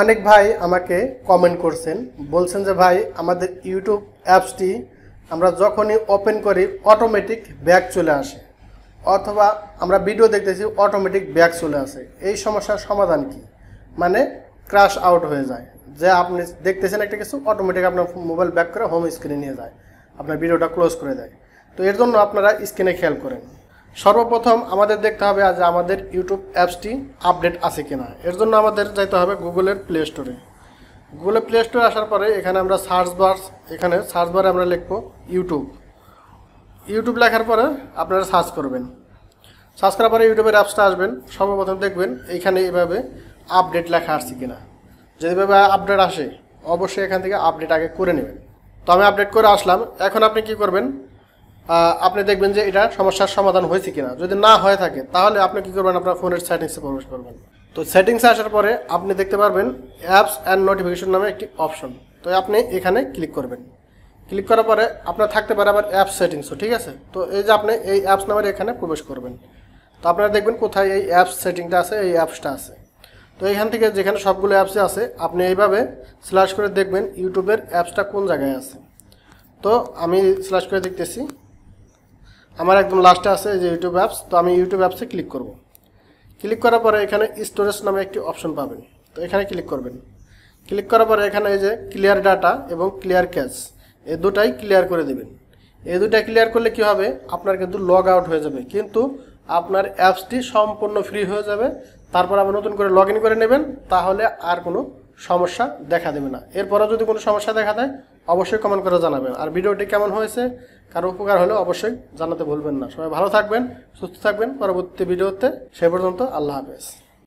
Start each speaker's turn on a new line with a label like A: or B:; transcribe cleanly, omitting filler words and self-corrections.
A: অনেক ভাই আমাকে কমেন্ট করছেন, বলছেন যে ভাই আমাদের ইউটিউব অ্যাপসটি আমরা যখনই ওপেন করি অটোমেটিক ব্যাক চলে আসে, অথবা আমরা ভিডিও দেখতেছি অটোমেটিক ব্যাক চলে আসে। এই সমস্যার সমাধান কি? মানে ক্র্যাশ আউট হয়ে যায়, যে আপনি দেখতেছেন একটা কিছু অটোমেটিক আপনার মোবাইল ব্যাক করে হোম স্ক্রিনে নিয়ে যায়, আপনার ভিডিওটা ক্লোজ করে দেয়। তো এর জন্য আপনারা স্ক্রিনে খেয়াল করেন। সর্বপ্রথম আমাদের দেখতে হবে যে আমাদের ইউটিউব অ্যাপসটি আপডেট আছে কিনা। এর জন্য আমাদের যেতে হবে গুগলের প্লে স্টোরে। গুগলের প্লে স্টোরে আসার পরে এখানে আমরা সার্চ বারে আমরা লিখব ইউটিউব লেখার পরে আপনারা সার্চ করবেন। সার্চ করার পরে ইউটিউবের অ্যাপসটা আসবেন। সর্বপ্রথম দেখবেন এইখানে এইভাবে আপডেট লেখা আসছে কিনা। যদি এভাবে আপডেট আসে অবশ্যই এখান থেকে আপডেট আগে করে নেবেন। তো আমি আপডেট করে আসলাম। এখন আপনি কি করবেন, আপনি দেখবেন যে এটা সমস্যার সমাধান হয়েছে কিনা। যদি না হয়ে থাকে তাহলে আপনি কি করবেন, আপনার ফোনের সেটিংসে প্রবেশ করবেন। তো সেটিংসে আসার পরে আপনি দেখতে পারবেন অ্যাপস অ্যান্ড নোটিফিকেশন নামে একটি অপশন। তো আপনি এখানে ক্লিক করবেন। ক্লিক করার পরে আপনার থাকতে পারে আবার অ্যাপস সেটিংসও, ঠিক আছে। তো এই যে আপনি এই অ্যাপস নামের এখানে প্রবেশ করবেন। তো আপনারা দেখবেন কোথায় এই অ্যাপস সেটিংটা আছে, এই অ্যাপসটা আছে। তো এখান থেকে যেখানে সবগুলো অ্যাপসে আছে আপনি এইভাবে স্ল্যাশ করে দেখবেন ইউটিউবের অ্যাপসটা কোন জায়গায় আছে। তো আমি স্ল্যাশ করে দেখতেছি, আমার একদম লাস্টে আছে যে ইউটিউব অ্যাপস। তো আমি ইউটিউব অ্যাপসে ক্লিক করব। ক্লিক করার পরে এখানে স্টোরেজ নামে একটি অপশন পাবেন। তো এখানে ক্লিক করবেন। ক্লিক করার পরে এখানে এই যে ক্লিয়ার ডাটা এবং ক্লিয়ার ক্যাশ, এই দুটাই ক্লিয়ার করে দেবেন। এই দুটাই ক্লিয়ার করলে কি হবে, আপনার কিন্তু লগ আউট হয়ে যাবে, কিন্তু আপনার অ্যাপসটি সম্পূর্ণ ফ্রি হয়ে যাবে। তারপর আবার নতুন করে লগ ইন করে নেবেন, তাহলে আর কোনো সমস্যা দেখা দেবে না। এরপরও যদি কোনো সমস্যা দেখা দেয় অবশ্যই কমেন্ট করে জানাবেন। আর ভিডিওটি কেমন হয়েছে, কারো উপকার হলে অবশ্যই জানাতে ভুলবেন না। সবাই ভালো থাকবেন, সুস্থ থাকবেন। পরবর্তী ভিডিওতে সে পর্যন্ত আল্লাহ হাফেজ।